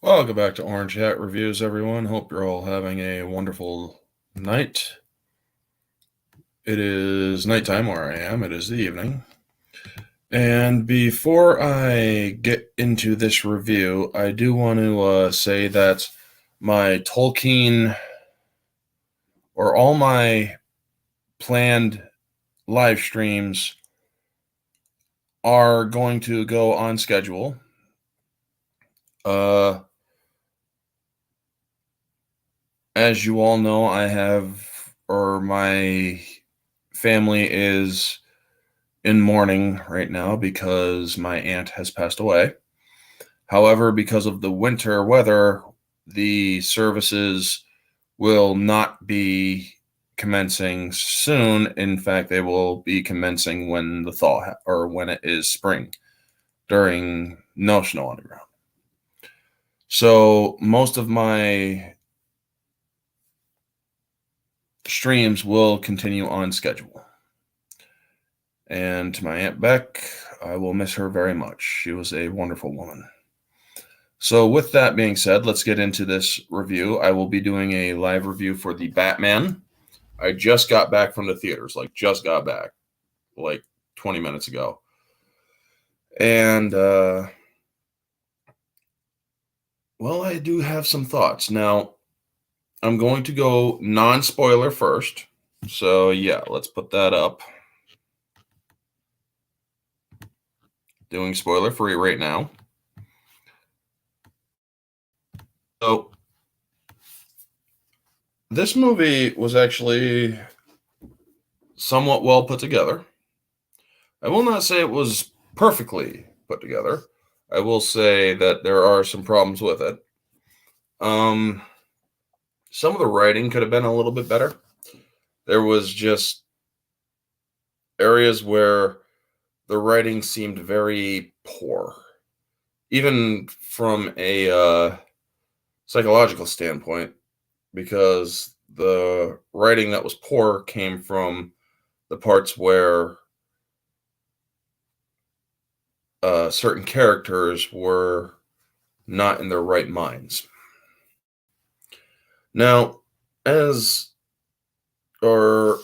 Welcome back to Orange Hat Reviews, everyone. Hope you're all having a wonderful night. It is nighttime where I am. It is the evening. And before I get into this review, I do want to say that my Tolkien, or all my planned live streams, are going to go on schedule. As you all know, my family is in mourning right now because my aunt has passed away. However, because of the winter weather, the services will not be commencing soon. In fact, they will be commencing when the thaw or when it is spring, during no snow on the ground. So most of my streams will continue on schedule. And to my Aunt Beck, I will miss her very much. She was a wonderful woman. So with that being said, let's get into this review. I will be doing a live review for the Batman. I just got back from the theaters, like 20 minutes ago. And, well, I do have some thoughts. Now, I'm going to go non-spoiler first. So, yeah, let's put that up. Doing spoiler-free right now. So, this movie was actually somewhat well put together. I will not say it was perfectly put together. I will say that there are some problems with it. Some of the writing could have been a little bit better. There was just areas where the writing seemed very poor, even from a psychological standpoint, because the writing that was poor came from the parts where certain characters were not in their right minds. Now, as a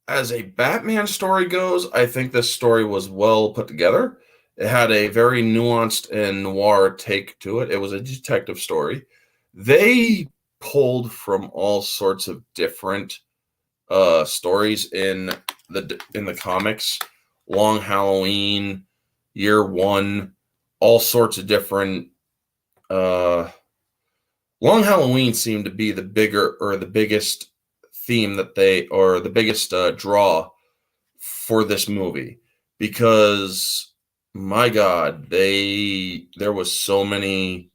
Batman story goes, I think this story was well put together. It had a very nuanced and noir take to it. It was a detective story. They pulled from all sorts of different stories in the comics. Long Halloween, Year One, all sorts of different. Long Halloween seemed to be the biggest theme the biggest draw for this movie, because my God, there was so many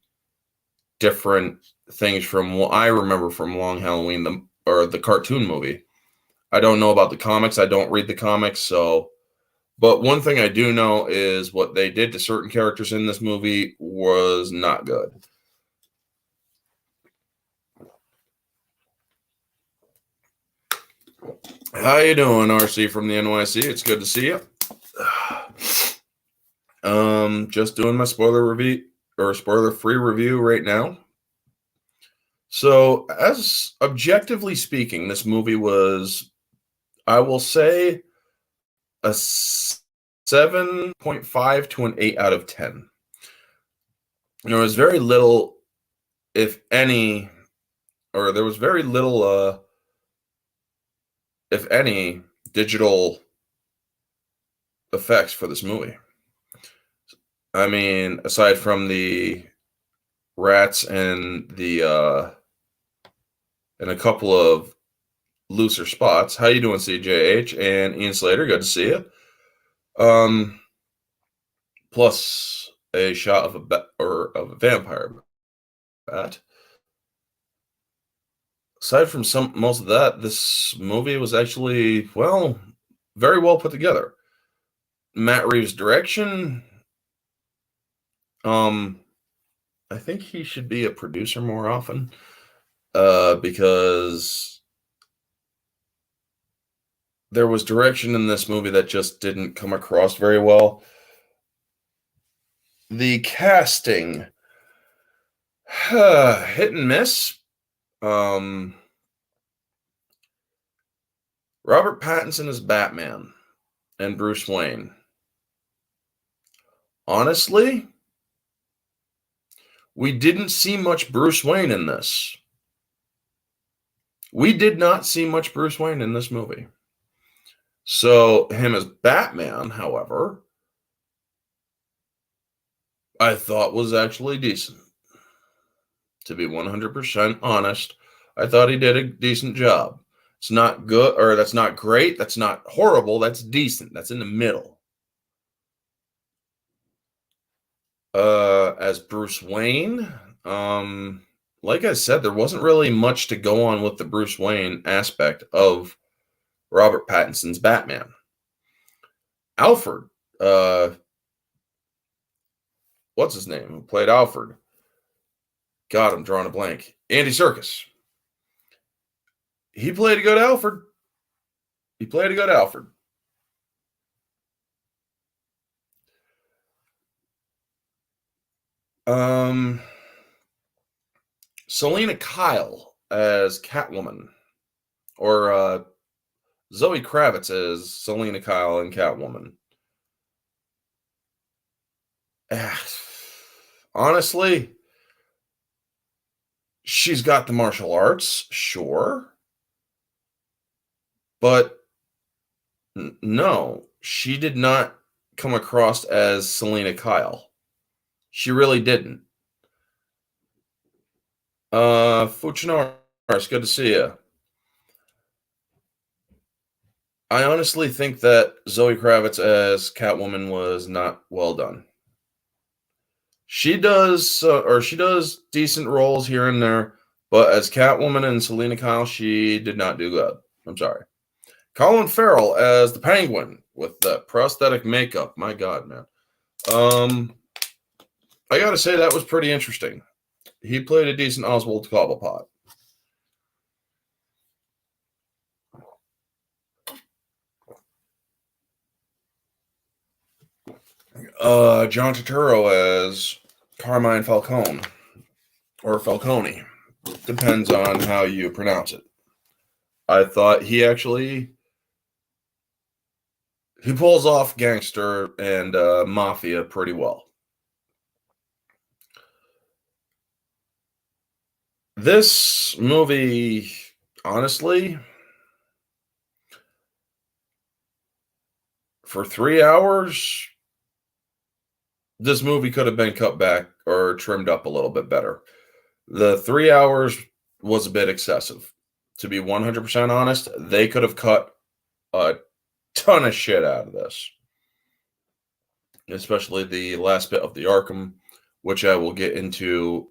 different things from what I remember from Long Halloween, the cartoon movie. I don't know about the comics. I don't read the comics, but one thing I do know is what they did to certain characters in this movie was not good. How you doing, RC from the NYC? It's good to see you. Just doing my spoiler review or spoiler-free review right now. So, as objectively speaking, this movie was, I will say, a 7.5 to an 8 out of 10. There was very little, if any, or there was very little, if any, digital effects for this movie. I mean, aside from the rats and and a couple of looser spots. How you doing, CJH and Ian Slater? Good to see you. Plus a shot of a vampire bat. Aside from most of that, this movie was actually, well, very well put together. Matt Reeves' direction. I think he should be a producer more often, because there was direction in this movie that just didn't come across very well. The casting Hit and miss. Robert Pattinson is Batman and Bruce Wayne. Honestly, we didn't see much Bruce Wayne in this. We did not see much Bruce Wayne in this movie. So, him as Batman, however, I thought was actually decent. To be 100% honest, I thought he did a decent job. It's not good, or that's not great, that's not horrible, that's decent. That's in the middle. As Bruce Wayne, like I said, there wasn't really much to go on with the Bruce Wayne aspect of Robert Pattinson's Batman. Alfred, what's his name? Who played Alfred? God, I'm drawing a blank. Andy Serkis. He played a good Alfred. He played a good Alfred. Selena Kyle as Catwoman, or Zoe Kravitz as Selena Kyle and Catwoman. Honestly, she's got the martial arts, sure. But no, she did not come across as Selena Kyle. She really didn't. Fuchinara, it's good to see you. I honestly think that Zoe Kravitz as Catwoman was not well done. She does decent roles here and there, but as Catwoman and Selena Kyle, she did not do good. I'm sorry. Colin Farrell as the Penguin with the prosthetic makeup. My God, man. I gotta say that was pretty interesting. He played a decent Oswald Cobblepot. John Turturro as Carmine Falcone, or Falcone. Depends on how you pronounce it. I thought he pulls off gangster and mafia pretty well. This movie, honestly, for 3 hours, this movie could have been cut back or trimmed up a little bit better. The 3 hours was a bit excessive. To be 100% honest, they could have cut a ton of shit out of this. Especially the last bit of the Arkham, which I will get into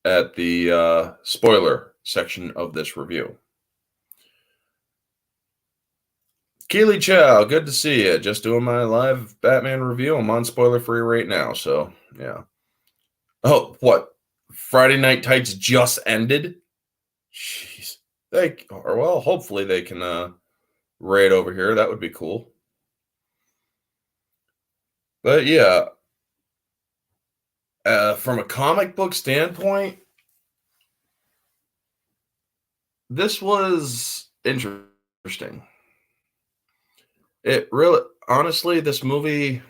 at the spoiler section of this review. Keely Chow, good to see you. Just doing my live Batman review. I'm on spoiler free right now, so yeah. Oh, what? Friday Night Tights just ended? Jeez. Hopefully they can raid over here. That would be cool. But yeah, from a comic book standpoint, this was interesting. It really, honestly, this movie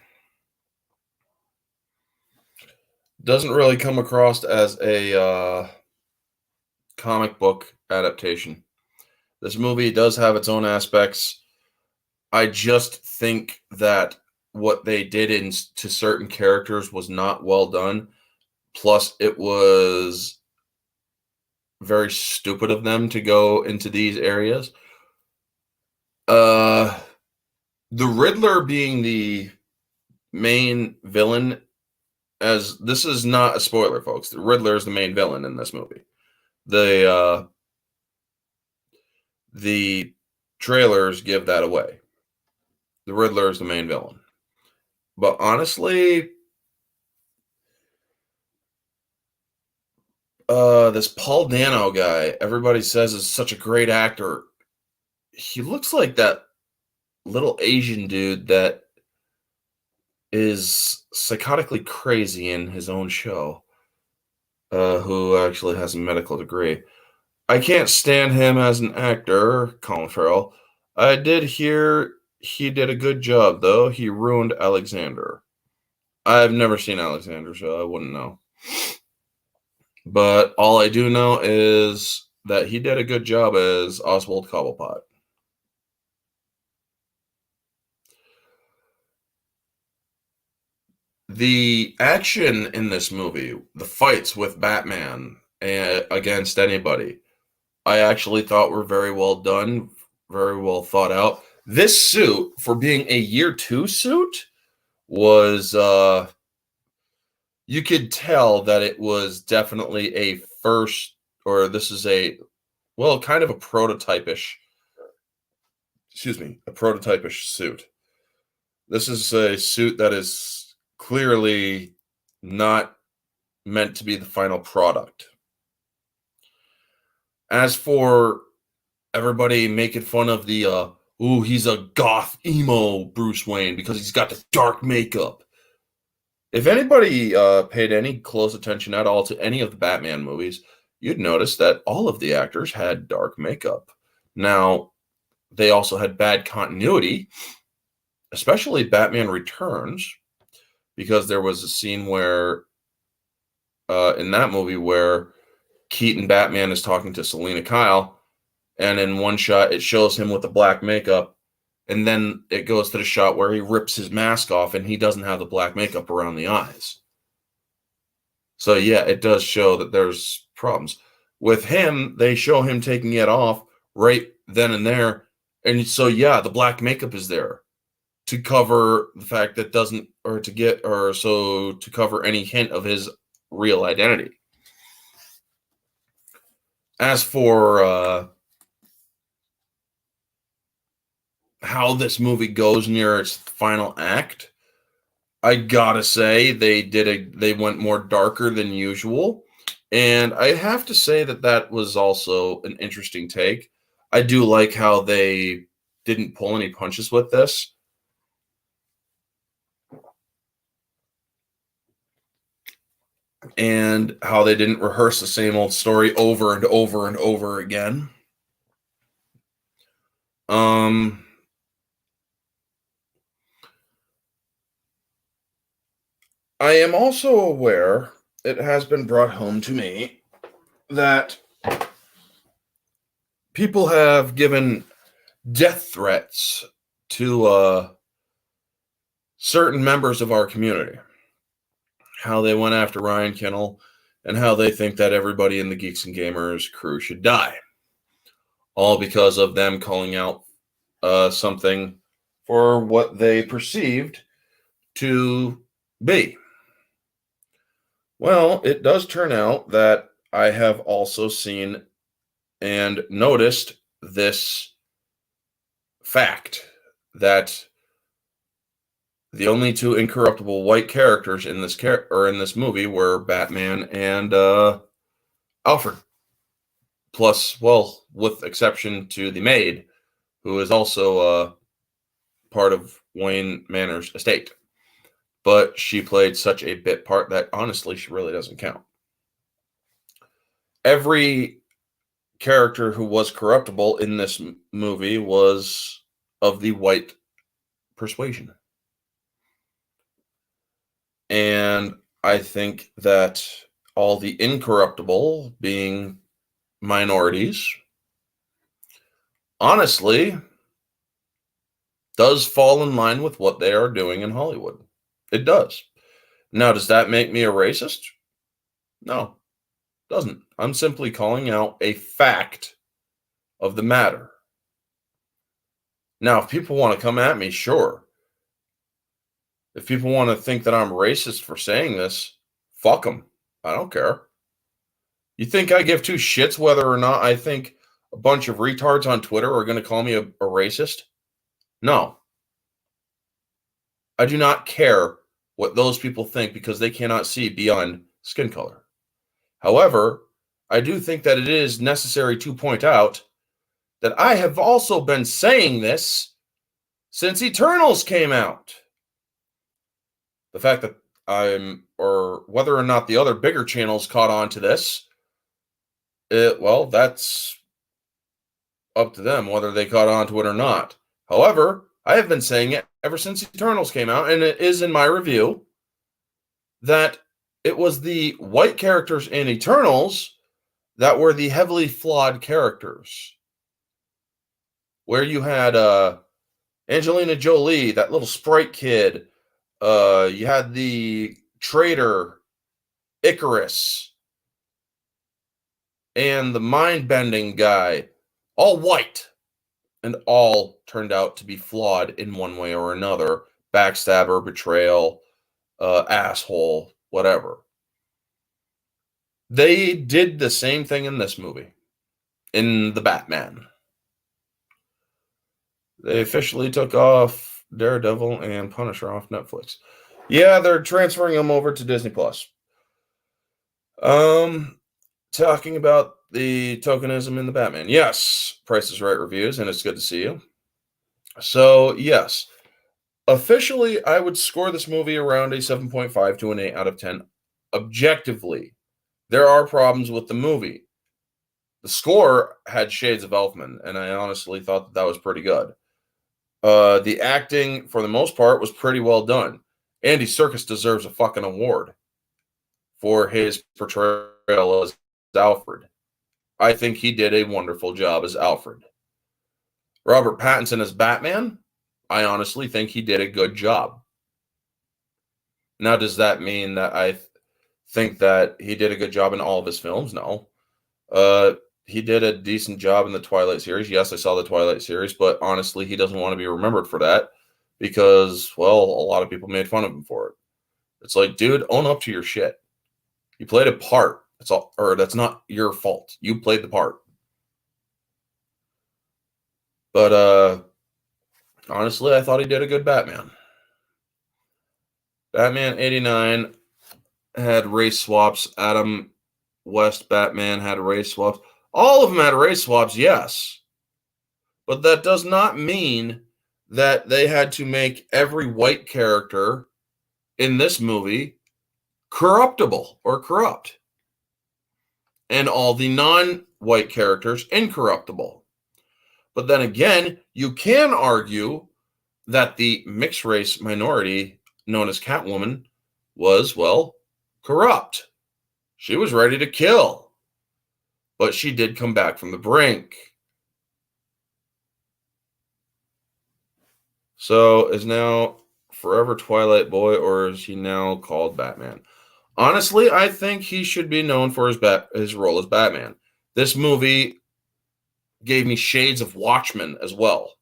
doesn't really come across as a comic book adaptation. This movie does have its own aspects. I just think that what they did to certain characters was not well done. Plus, it was very stupid of them to go into these areas. The Riddler being the main villain, as this is not a spoiler, folks. The Riddler is the main villain in this movie. The trailers give that away. The Riddler is the main villain. But honestly, this Paul Dano guy, everybody says is such a great actor. He looks like that little Asian dude that is psychotically crazy in his own show. who actually has a medical degree. I can't stand him as an actor, Colin Farrell. I did hear he did a good job, though. He ruined Alexander. I've never seen Alexander, so I wouldn't know. But all I do know is that he did a good job as Oswald Cobblepot. The action in this movie, the fights with Batman against anybody, I actually thought were very well done, very well thought out. This suit, for being a year 2 suit, was you could tell that it was definitely a first, or this is a, well, kind of a prototypish, a prototypish suit. This is a suit that is clearly not meant to be the final product. As for everybody making fun of the, ooh, he's a goth emo Bruce Wayne because he's got the dark makeup. If anybody paid any close attention at all to any of the Batman movies, you'd notice that all of the actors had dark makeup. Now, they also had bad continuity, especially Batman Returns, because there was a scene where, in that movie, where Keaton Batman is talking to Selena Kyle, and in one shot it shows him with the black makeup, and then it goes to the shot where he rips his mask off and he doesn't have the black makeup around the eyes. So yeah, it does show that there's problems. With him, they show him taking it off right then and there. And so yeah, the black makeup is there to cover the fact that doesn't, or to get, or so to cover any hint of his real identity. As for how this movie goes near its final act, I gotta say they went more darker than usual, and I have to say that was also an interesting take. I do like how they didn't pull any punches with this. And how they didn't rehearse the same old story over and over and over again. I am also aware, it has been brought home to me, that people have given death threats to certain members of our community. How they went after Ryan Kennel, and how they think that everybody in the Geeks and Gamers crew should die. All because of them calling out something for what they perceived to be. Well, it does turn out that I have also seen and noticed this fact that the only two incorruptible white characters in this movie were Batman and Alfred. Plus, well, with exception to the maid, who is also part of Wayne Manor's estate. But she played such a bit part that honestly she really doesn't count. Every character who was corruptible in this movie was of the white persuasion. And I think that all the incorruptible, being minorities, honestly does fall in line with what they are doing in Hollywood. It does. Now, does that make me a racist? No, it doesn't. I'm simply calling out a fact of the matter. Now, if people want to come at me, sure. If people want to think that I'm racist for saying this, fuck them. I don't care. You think I give two shits whether or not I think a bunch of retards on Twitter are going to call me a racist? No. I do not care what those people think because they cannot see beyond skin color. However, I do think that it is necessary to point out that I have also been saying this since Eternals came out. The fact that or whether or not the other bigger channels caught on to this, well, that's up to them whether they caught on to it or not. However, I have been saying it ever since Eternals came out, and it is in my review, that it was the white characters in Eternals that were the heavily flawed characters. Where you had Angelina Jolie, that little sprite kid. You had the traitor, Icarus, and the mind-bending guy, all white, and all turned out to be flawed in one way or another. Backstabber, betrayal, asshole, whatever. They did the same thing in this movie, in The Batman. They officially took off Daredevil and Punisher off Netflix. Yeah, they're transferring them over to Disney Plus. Talking about the tokenism in the Batman. Yes, Price is Right reviews, and it's good to see you. So, yes. Officially, I would score this movie around a 7.5 to an 8 out of 10. Objectively, there are problems with the movie. The score had shades of Elfman, and I honestly thought that was pretty good. The acting, for the most part, was pretty well done. Andy Serkis deserves a fucking award for his portrayal as Alfred. I think he did a wonderful job as Alfred. Robert Pattinson as Batman, I honestly think he did a good job. Now, does that mean that I think that he did a good job in all of his films? No. He did a decent job in the Twilight series. Yes, I saw the Twilight series, but honestly, he doesn't want to be remembered for that because, well, a lot of people made fun of him for it. It's like, dude, own up to your shit. You played a part. That's all, or that's not your fault. You played the part. But honestly, I thought he did a good Batman. Batman 89 had race swaps. Adam West Batman had race swaps. All of them had race swaps, yes. But that does not mean that they had to make every white character in this movie corruptible or corrupt. And all the non-white characters incorruptible. But then again, you can argue that the mixed race minority known as Catwoman was, well, corrupt. She was ready to kill. But she did come back from the brink. So is now forever Twilight Boy, or is he now called Batman? Honestly, I think he should be known for his role as Batman. This movie gave me shades of Watchmen as well.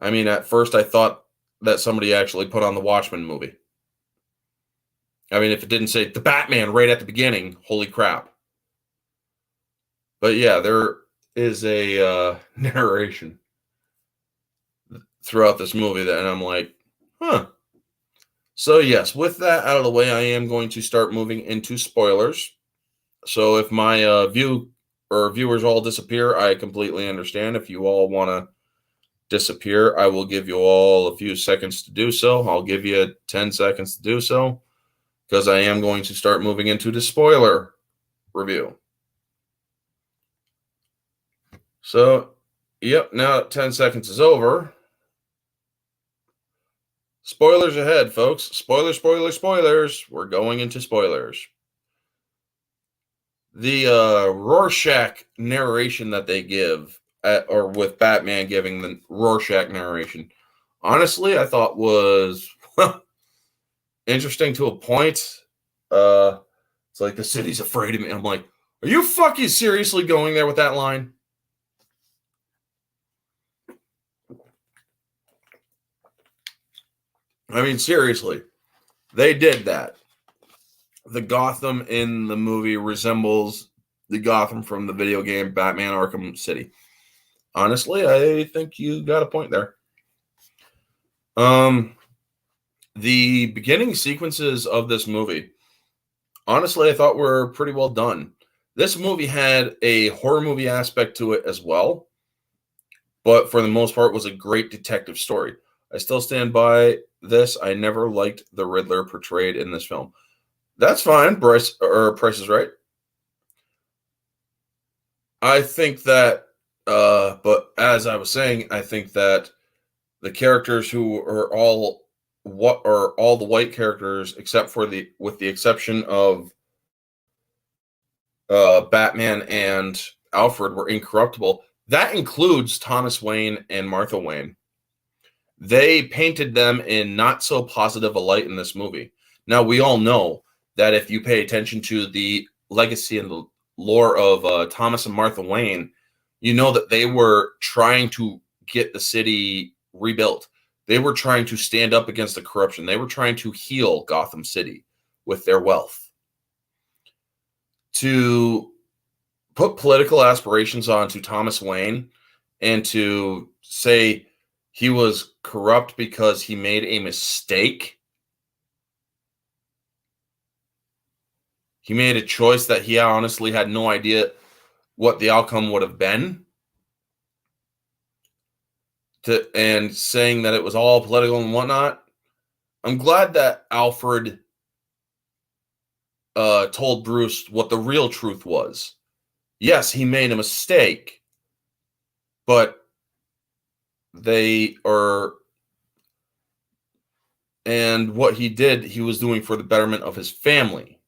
I mean, at first I thought that somebody actually put on the Watchmen movie. I mean, if it didn't say the Batman right at the beginning, holy crap. But yeah, there is a narration throughout this movie that, and I'm like, huh. So yes, with that out of the way, I am going to start moving into spoilers. So if my viewers all disappear, I completely understand. If you all want to disappear, I will give you all a few seconds to do so. I'll give you 10 seconds to do so because I am going to start moving into the spoiler review. So, yep, now that 10 seconds is over. Spoilers ahead, folks. Spoilers, spoilers, spoilers. We're going into spoilers. The Rorschach narration that they give, or with Batman giving the Rorschach narration, honestly, I thought was interesting to a point. It's like, the city's afraid of me. I'm like, are you fucking seriously going there with that line? I mean, seriously, they did that. The Gotham in the movie resembles the Gotham from the video game Batman Arkham City. Honestly, I think you got a point there. The beginning sequences of this movie, honestly, I thought were pretty well done. This movie had a horror movie aspect to it as well, but for the most part was a great detective story. I still stand by this. I never liked the Riddler portrayed in this film. That's fine. Price is Right. I think that, but as I was saying, I think that the characters who are all the white characters, except for with the exception of Batman and Alfred, were incorruptible. That includes Thomas Wayne and Martha Wayne. They painted them in not so positive a light in this movie. Now, we all know that if you pay attention to the legacy and the lore of Thomas and Martha Wayne, you know that they were trying to get the city rebuilt. They were trying to stand up against the corruption. They were trying to heal Gotham City with their wealth. To put political aspirations onto Thomas Wayne and to say he was corrupt because he made a mistake. He made a choice that he honestly had no idea what the outcome would have been. And saying that it was all political and whatnot. I'm glad that Alfred told Bruce what the real truth was. Yes, he made a mistake, but and what he did, he was doing for the betterment of his family.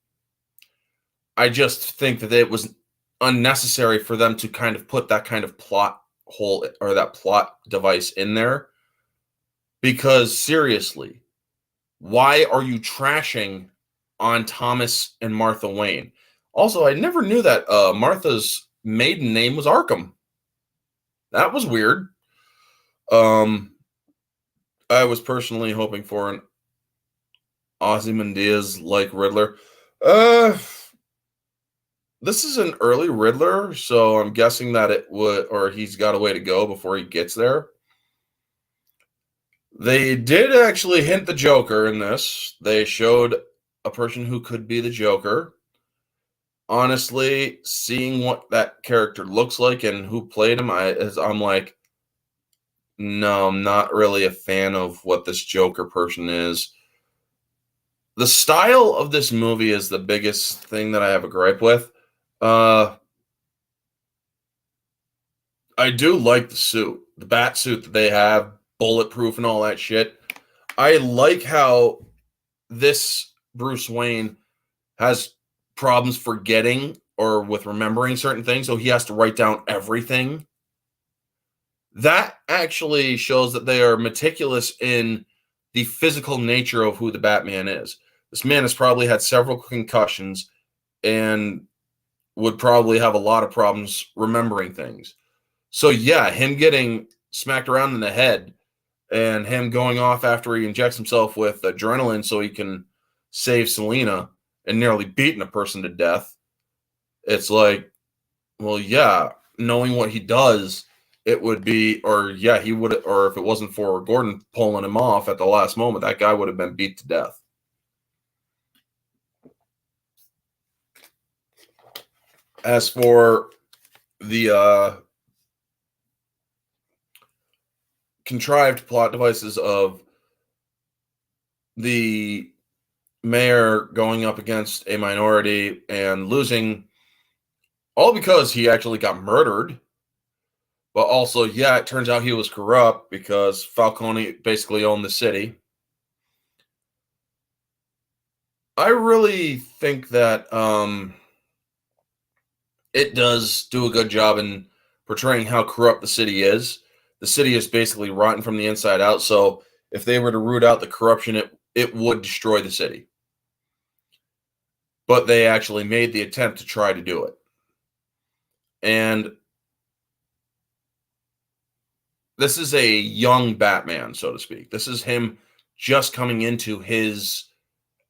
I just think that it was unnecessary for them to kind of put that kind of plot hole or that plot device in there. Because seriously, why are you trashing on Thomas and Martha Wayne? Also, I never knew that Martha's maiden name was Arkham. That was weird. I was personally hoping for an Ozymandias-like Riddler. This is an early Riddler, so I'm guessing that it would, or he's got a way to go before he gets there. They did actually hint the Joker in this. They showed a person who could be the Joker. Honestly, seeing what that character looks like and who played him, I'm like, no, I'm not really a fan of what this Joker person is. The style of this movie is the biggest thing that I have a gripe with. I do like the suit, the bat suit that they have, bulletproof and all that shit. I like how this Bruce Wayne has problems forgetting or with remembering certain things, so he has to write down everything. That actually shows that they are meticulous in the physical nature of who the Batman is. This man has probably had several concussions and would probably have a lot of problems remembering things. So yeah, him getting smacked around in the head and him going off after he injects himself with adrenaline so he can save Selena and nearly beating a person to death. It's like, well, yeah, knowing what he does, it would be, or yeah, he would, or if it wasn't for Gordon pulling him off at the last moment, that guy would have been beat to death. As for the contrived plot devices of the mayor going up against a minority and losing, all because he actually got murdered. But also, yeah, it turns out he was corrupt because Falcone basically owned the city. I really think that it does do a good job in portraying how corrupt the city is. The city is basically rotten from the inside out. So if they were to root out the corruption, it would destroy the city. But they actually made the attempt to try to do it. And this is a young Batman, so to speak. This is him just coming into his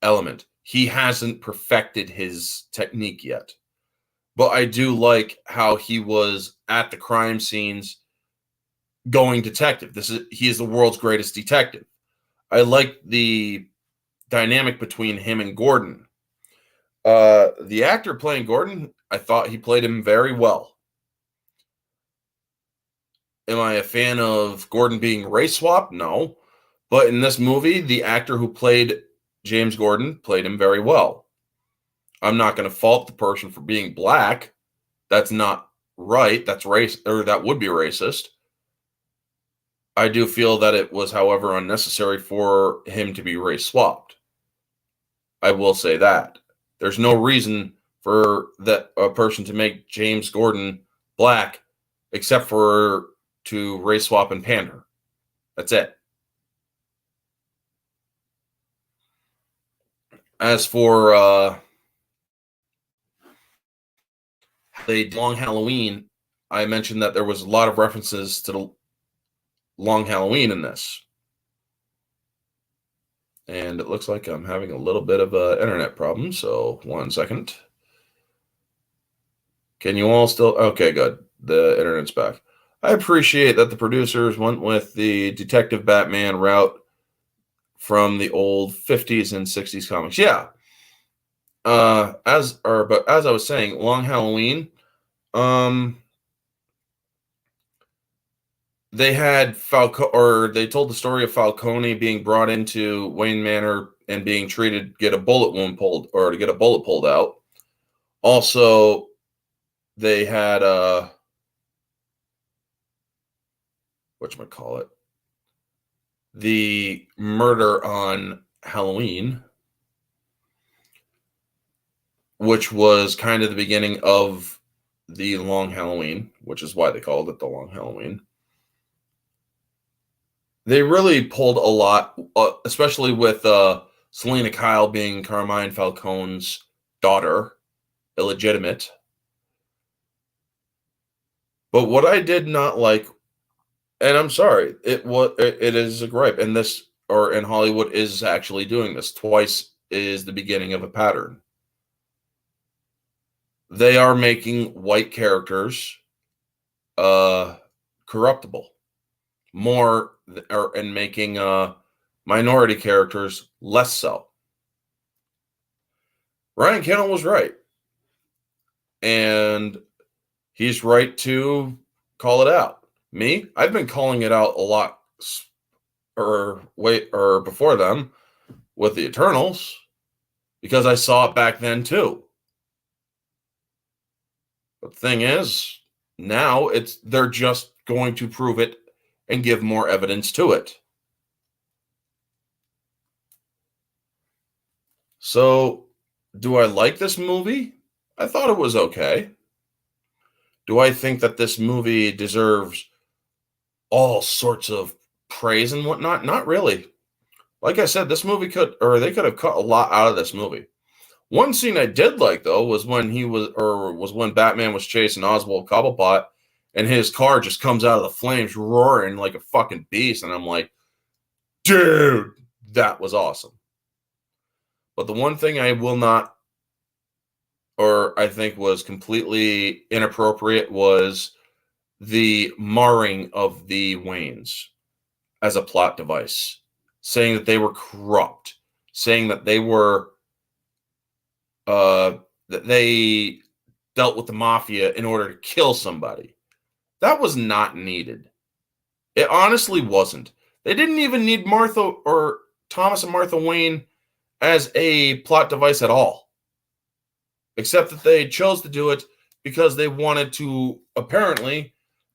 element. He hasn't perfected his technique yet. But I do like how he was at the crime scenes going detective. He is the world's greatest detective. I like the dynamic between him and Gordon. The actor playing Gordon, I thought he played him very well. Am I a fan of Gordon being race swapped? No. But in this movie, the actor who played James Gordon played him very well. I'm not going to fault the person for being black. That's not right. That's race, or that would be racist. I do feel that it was, however, unnecessary for him to be race swapped. I will say that. There's no reason for that a person to make James Gordon black except for to race swap and pander. That's it. As for the Long Halloween, I mentioned that there was a lot of references to the Long Halloween in this. And it looks like I'm having a little bit of an internet problem, so 1 second. Can you all still? Okay, good. The internet's back. I appreciate that the producers went with the Detective Batman route from the old 50s and 60s comics. Yeah. But as I was saying, Long Halloween, they had they told the story of Falcone being brought into Wayne Manor and being treated to get a bullet pulled out. Also, they had whatchamacallit, the murder on Halloween, which was kind of the beginning of the Long Halloween, which is why they called it the Long Halloween. They really pulled a lot, especially with Selena Kyle being Carmine Falcone's daughter, illegitimate. But what I did not like, and I'm sorry, it is a gripe, and in Hollywood is actually doing this twice, is the beginning of a pattern. They are making white characters corruptible more, and making minority characters less so. Ryan Kennel was right, and he's right to call it out. Me, I've been calling it out a lot, before them with the Eternals, because I saw it back then too. But the thing is, now they're just going to prove it and give more evidence to it. So, do I like this movie? I thought it was okay. Do I think that this movie deserves all sorts of praise and whatnot? Not really. Like I said, they could have cut a lot out of this movie. One scene I did like, though, was when when Batman was chasing Oswald Cobblepot, and his car just comes out of the flames roaring like a fucking beast, and I'm like, dude, that was awesome. But the one thing I will not, or I think was completely inappropriate, was the marring of the Waynes as a plot device, saying that they were corrupt, saying that they were that they dealt with the mafia in order to kill somebody. That was not needed. It honestly wasn't. They didn't even need Martha or Thomas and Martha Wayne as a plot device at all, except that they chose to do it because they wanted to apparently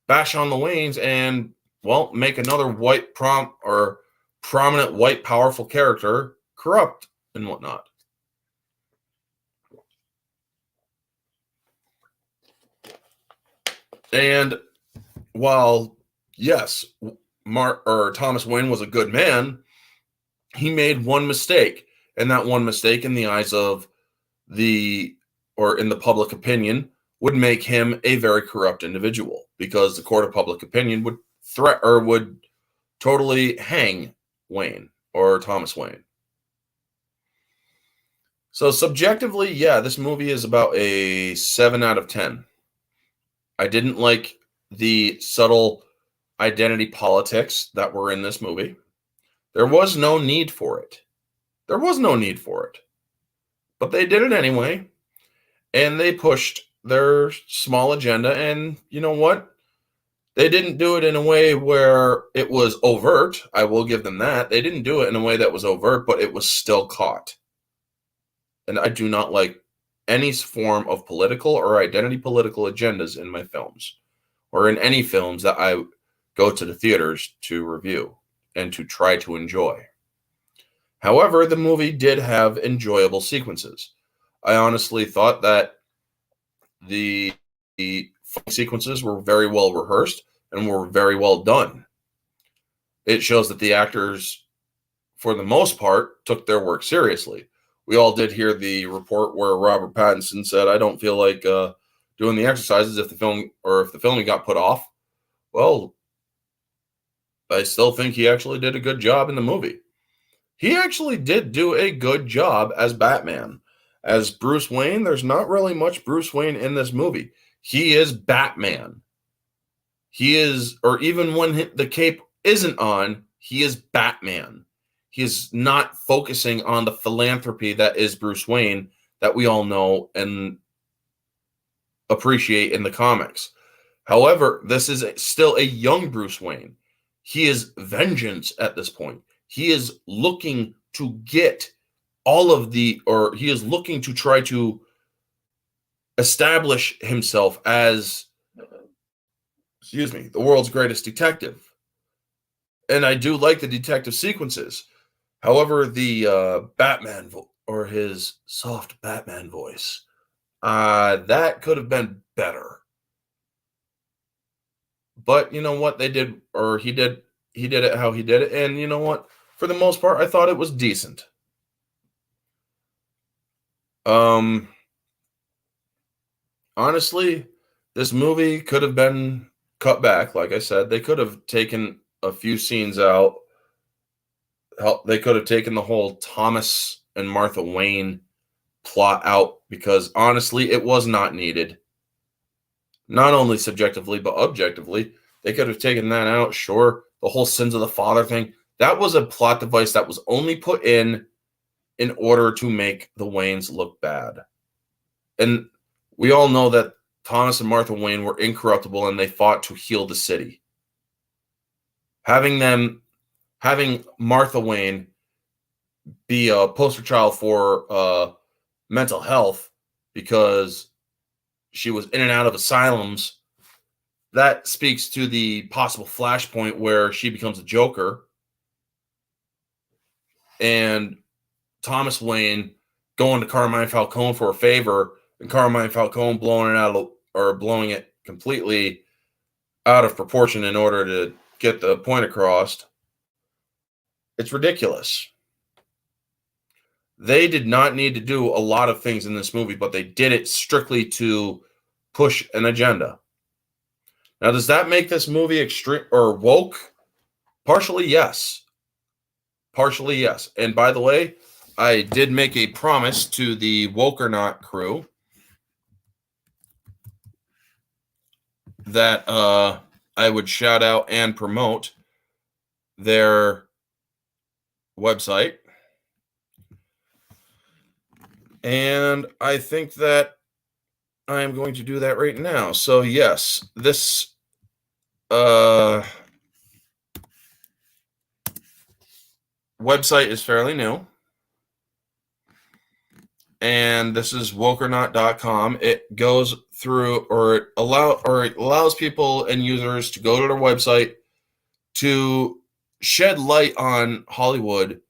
bash on the Waynes and, well, make another prominent white powerful character corrupt and whatnot. And while, yes, Thomas Wayne was a good man, he made one mistake. And that one mistake, in the eyes of in the public opinion, would make him a very corrupt individual, because the court of public opinion would would totally hang Wayne or Thomas Wayne. So subjectively, yeah, this movie is about a 7 out of 10. I didn't like the subtle identity politics that were in this movie. There was no need for it. But they did it anyway, and they pushed their small agenda, and you know what? They didn't do it in a way where it was overt. I will give them that. They didn't do it in a way that was overt, but it was still caught. And I do not like any form of political or identity political agendas in my films or in any films that I go to the theaters to review and to try to enjoy. However, the movie did have enjoyable sequences. I honestly thought that the sequences were very well rehearsed and were very well done. It shows that the actors, for the most part, took their work seriously. We all did hear the report where Robert Pattinson said, "I don't feel like doing the exercises if the filming got put off." Well, I still think he actually did a good job in the movie. He actually did do a good job as Batman. As Bruce Wayne, there's not really much Bruce Wayne in this movie. He is Batman. He is, or even when the cape isn't on, he is Batman. He is not focusing on the philanthropy that is Bruce Wayne that we all know and appreciate in the comics. However, this is still a young Bruce Wayne. He is vengeance at this point. He is looking to get he is looking to try to establish himself as, the world's greatest detective. And I do like the detective sequences. However, the Batman or his soft Batman voice, that could have been better. But you know what they did, or he did it how he did it, and you know what? For the most part, I thought it was decent. Honestly, this movie could have been cut back. Like I said, they could have taken a few scenes out. They could have taken the whole Thomas and Martha Wayne plot out because honestly, it was not needed. Not only subjectively, but objectively. They could have taken that out, sure. The whole sins of the father thing. That was a plot device that was only put in order to make the Waynes look bad. And we all know that Thomas and Martha Wayne were incorruptible and they fought to heal the city. Having Martha Wayne be a poster child for mental health because she was in and out of asylums, that speaks to the possible flashpoint where she becomes a Joker. And Thomas Wayne going to Carmine Falcone for a favor, and Carmine Falcone blowing it completely out of proportion in order to get the point across. It's ridiculous. They did not need to do a lot of things in this movie, but they did it strictly to push an agenda. Now, does that make this movie extreme or woke? Partially, yes. Partially, yes. And by the way, I did make a promise to the Woke or Not crew that I would shout out and promote their website. And I think that I am going to do that right now. So, yes, this website is fairly new. And this is wokeornot.com. It goes through it allows people and users to go to their website to shed light on Hollywood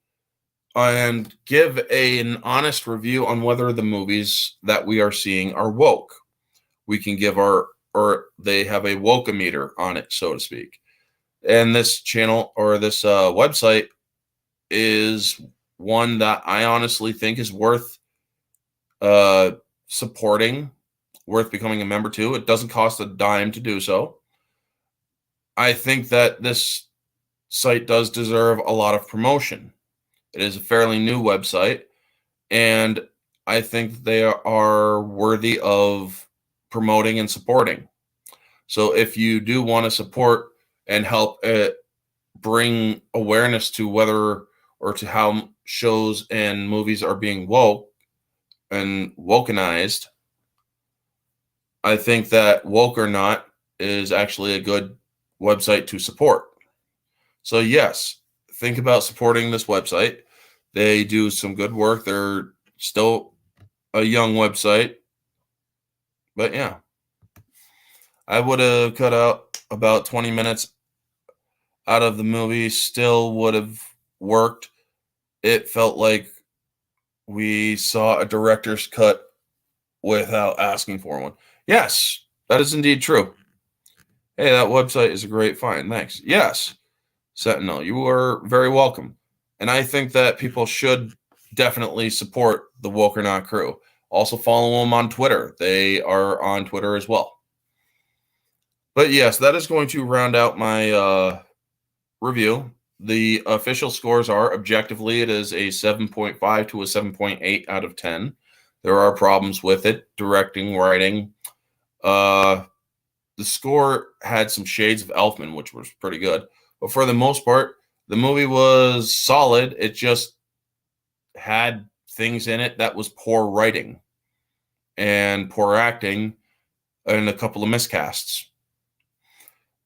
and give an honest review on whether the movies that we are seeing are woke. We can give they have a woke-o-meter on it, so to speak. And this channel or this website is one that I honestly think is worth supporting, worth becoming a member to. It doesn't cost a dime to do so. I think that this site does deserve a lot of promotion. It is a fairly new website, and I think they are worthy of promoting and supporting. So if you do want to support and help bring awareness to whether or to how shows and movies are being woke and wokenized, I think that Woke or Not is actually a good website to support. So yes, think about supporting this website. They do some good work. They're still a young website, but yeah, I would have cut out about 20 minutes out of the movie, still would have worked. It felt like we saw a director's cut without asking for one. Yes, that is indeed true. Hey, that website is a great find. Thanks. Yes, Sentinel, you are very welcome. And I think that people should definitely support the Woke or Not crew. Also follow them on Twitter. They are on Twitter as well. But yes, that is going to round out my review. The official scores are objectively, it is a 7.5 to a 7.8 out of 10. There are problems with it, directing, writing. The score had some shades of Elfman, which was pretty good. But for the most part, the movie was solid. It just had things in it that was poor writing and poor acting and a couple of miscasts.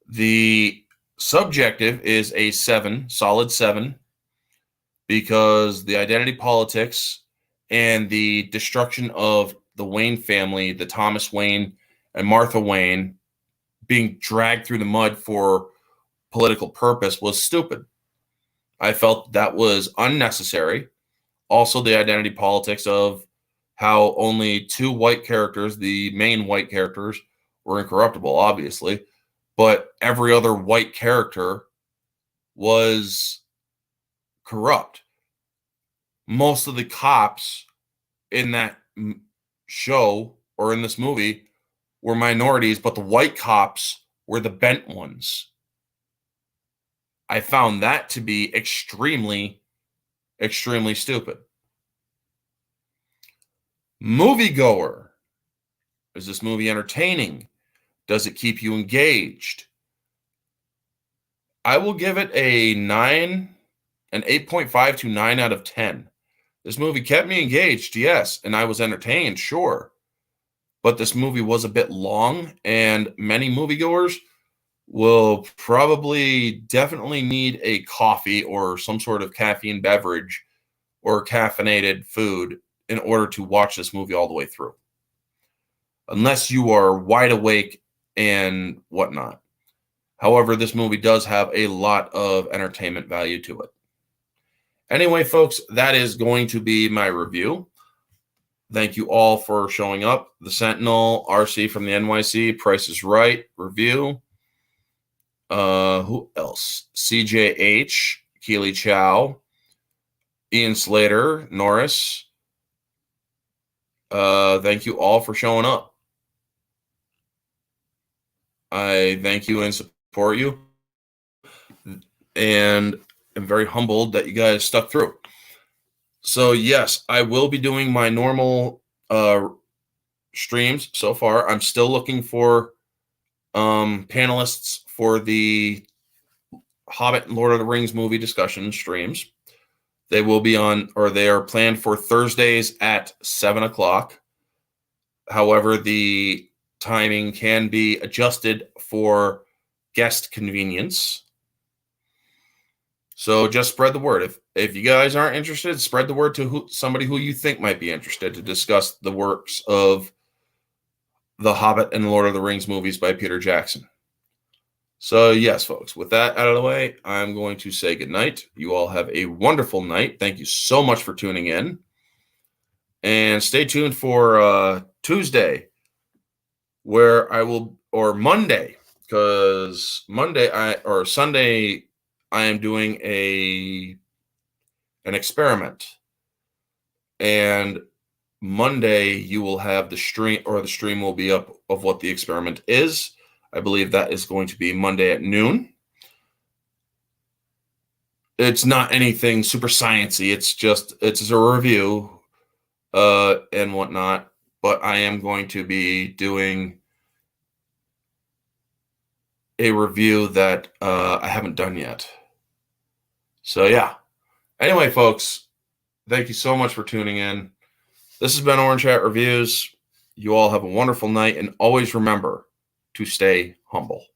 The subjective is a 7, solid 7, because the identity politics and the destruction of the Wayne family, the Thomas Wayne and Martha Wayne, being dragged through the mud for political purpose was stupid. I felt that was unnecessary. Also, the identity politics of how only 2 white characters, the main white characters, were incorruptible, obviously, but every other white character was corrupt. Most of the cops in that show or in this movie were minorities, but the white cops were the bent ones. I found that to be extremely, extremely stupid. Moviegoer. Is this movie entertaining? Does it keep you engaged? I will give it a 9, an 8.5 to 9 out of 10. This movie kept me engaged, yes, and I was entertained, sure. But this movie was a bit long, and many moviegoers will probably definitely need a coffee or some sort of caffeine beverage or caffeinated food in order to watch this movie all the way through. Unless you are wide awake and whatnot. However, this movie does have a lot of entertainment value to it. Anyway, folks, that is going to be my review. Thank you all for showing up. The Sentinel, RC from the NYC, Price is Right, review. Who else? CJH, Keely Chow, Ian Slater, Norris. Thank you all for showing up. I thank you and support you. And I'm very humbled that you guys stuck through. So, yes, I will be doing my normal streams so far. I'm still looking for panelists for the Hobbit and Lord of the Rings movie discussion streams. They will be on, or they are planned for Thursdays at 7 o'clock. However, the timing can be adjusted for guest convenience. So just spread the word. If you guys aren't interested, spread the word to somebody who you think might be interested to discuss the works of The Hobbit and Lord of the Rings movies by Peter Jackson. So yes, folks, with that out of the way, I'm going to say goodnight. You all have a wonderful night. Thank you so much for tuning in. And stay tuned for Tuesday, where I will, or Monday, because Sunday, I am doing an experiment. And Monday, you will have the stream, or the stream will be up of what the experiment is. I believe that is going to be Monday at noon. It's not anything super sciencey. It's a review and whatnot. But I am going to be doing a review that I haven't done yet. So yeah. Anyway, folks, thank you so much for tuning in. This has been Orange Hat Reviews. You all have a wonderful night, and always remember to stay humble.